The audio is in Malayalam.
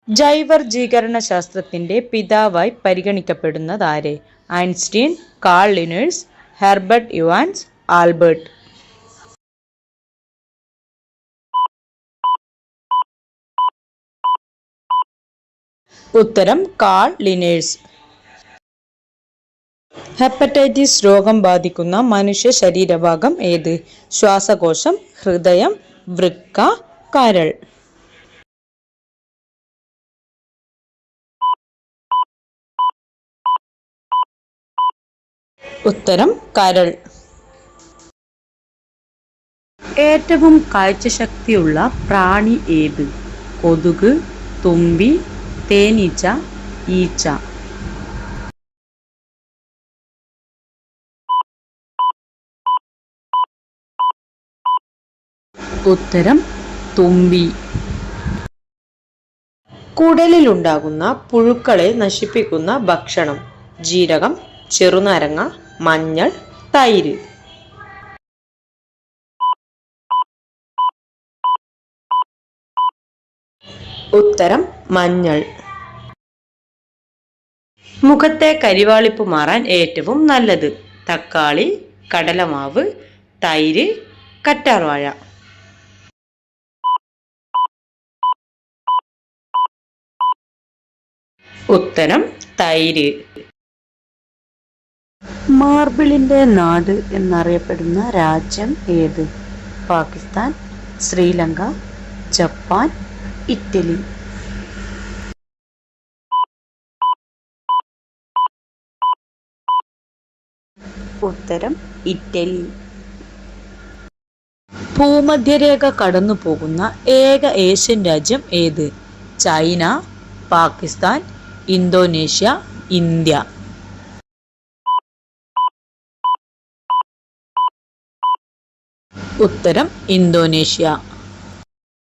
ജൈവർഗീകരണ ശാസ്ത്രത്തിന്റെ പിതാവായി പരിഗണിക്കപ്പെടുന്നതാരെ? Einstein, Carl Linnaeus, Herbert Evans, Albert? ഉത്തരം കാൾ ലിനേഴ്സ്. ഹെപ്പറ്റൈറ്റിസ് രോഗം ബാധിക്കുന്ന മനുഷ്യ ശരീരഭാഗം ഏത്? ശ്വാസകോശം, ഹൃദയം, വൃക്ക, കരൾ? ഉത്തരം കരൾ. ഏറ്റവും കാഴ്ചശക്തിയുള്ള പ്രാണി ഏത്? കൊതുക്, തുമ്പി, തേനീച്ച, ഈച്ച? ഉത്തരം തുമ്പി. കുടലിലുണ്ടാകുന്ന പുഴുക്കളെ നശിപ്പിക്കുന്ന ഭക്ഷണം? ജീരകം, ചെറുനാരങ്ങ, മഞ്ഞൾ, തൈര്? ഉത്തരം മഞ്ഞൾ. മുഖത്തെ കരിവാളിപ്പ് മാറാൻ ഏറ്റവും നല്ലത്? തക്കാളി, കടലമാവ്, തൈര്, കറ്റാർവാഴ? ഉത്തരം തൈര്. മാർബിളിന്റെ നാട് എന്നറിയപ്പെടുന്ന രാജ്യം ഏത്? Pakistan, Sri Lanka, Japan, Italy? ഉത്തരം ഇറ്റലി. ഭൂമധ്യരേഖ കടന്നു പോകുന്ന ഏക ഏഷ്യൻ രാജ്യം ഏത്? China, Pakistan, Indonesia, India? ഉത്തരം ഇന്തോനേഷ്യ.